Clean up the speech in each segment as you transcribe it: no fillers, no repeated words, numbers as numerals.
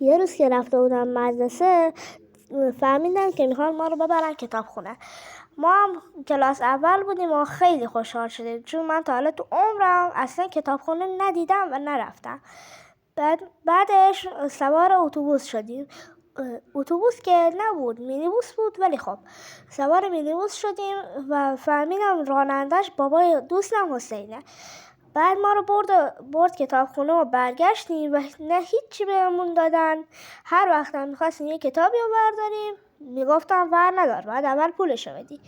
یه روز که رفته بودم مدرسه فهمیدم که میخوان ما رو ببرن کتابخونه. ما هم کلاس اول بودیم و خیلی خوشحال شدیم چون من تا حالا تو عمرم اصلا کتابخونه ندیدم و نرفتم. بعدش سوار اتوبوس شدیم. اتوبوس که نبود، مینیبوس بود، ولی خب سوار مینیبوس شدیم و فهمیدم رانندش بابای دوستم حسینه. بعد ما رو برد کتابخونه و برگشتیم و نه هیچی بهمون دادن. هر وقت هم میخواستیم یه کتابی رو برداریم میگفتم ور ندار، بعد اول پولشو بدی.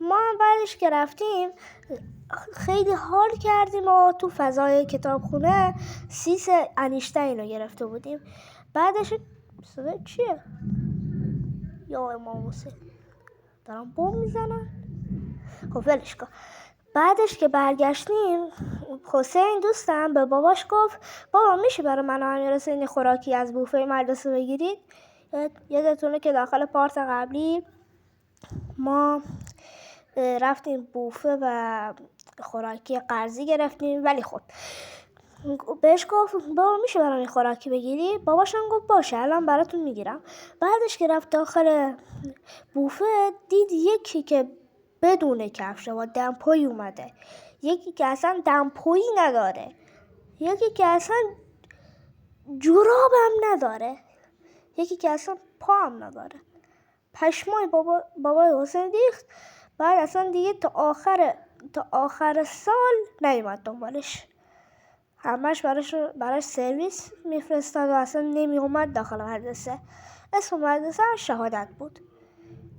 ما هم بعدش که رفتیم خیلی حال کردیم و تو فضای کتابخونه سیس انیشتین رو گرفته بودیم. بعدش صدای چیه؟ یا امام حسین دارم بوم میزنن؟ خب ولش کن. بعدش که برگشتیم حسین دوستم به باباش گفت بابا میشه برای من و امیرحسین خوراکی از بوفه مدرسه بگیرید؟ یادتونه که داخل پارت قبلی ما رفتیم بوفه و خوراکی قرضی گرفتیم، ولی خب بهش گفت بابا میشه برام خوراکی بگیری؟ باباش هم گفت باشه الان براتون میگیرم. بعدش که رفت داخل بوفه دید یکی که بدون کفشه و دمپایی اومده، یکی که اصلا دمپایی نداره، یکی که اصلا جورابم نداره، یکی که اصلا پا هم نداره. پشمای بابای حسین ریخت. بعد اصلا دیگه تا آخر سال نیومد دنبالش. همش براش سرویس میفرستاد و اصلا نمی اومد داخل مدرسه. اسم مدرسه شهادت بود.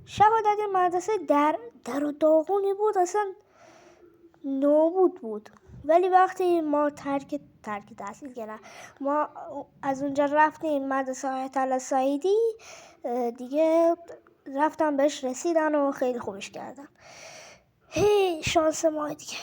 شهادت مدرسه در و داغونی بود، اصلا نابود بود. ولی وقتی ما ترک تحصیل کردیم، ما از اونجا رفتیم مدرسه آیت الله سعیدی، دیگه رفتم بهش رسیدن و خیلی خوبش کردن. هی شانس ما دیگه.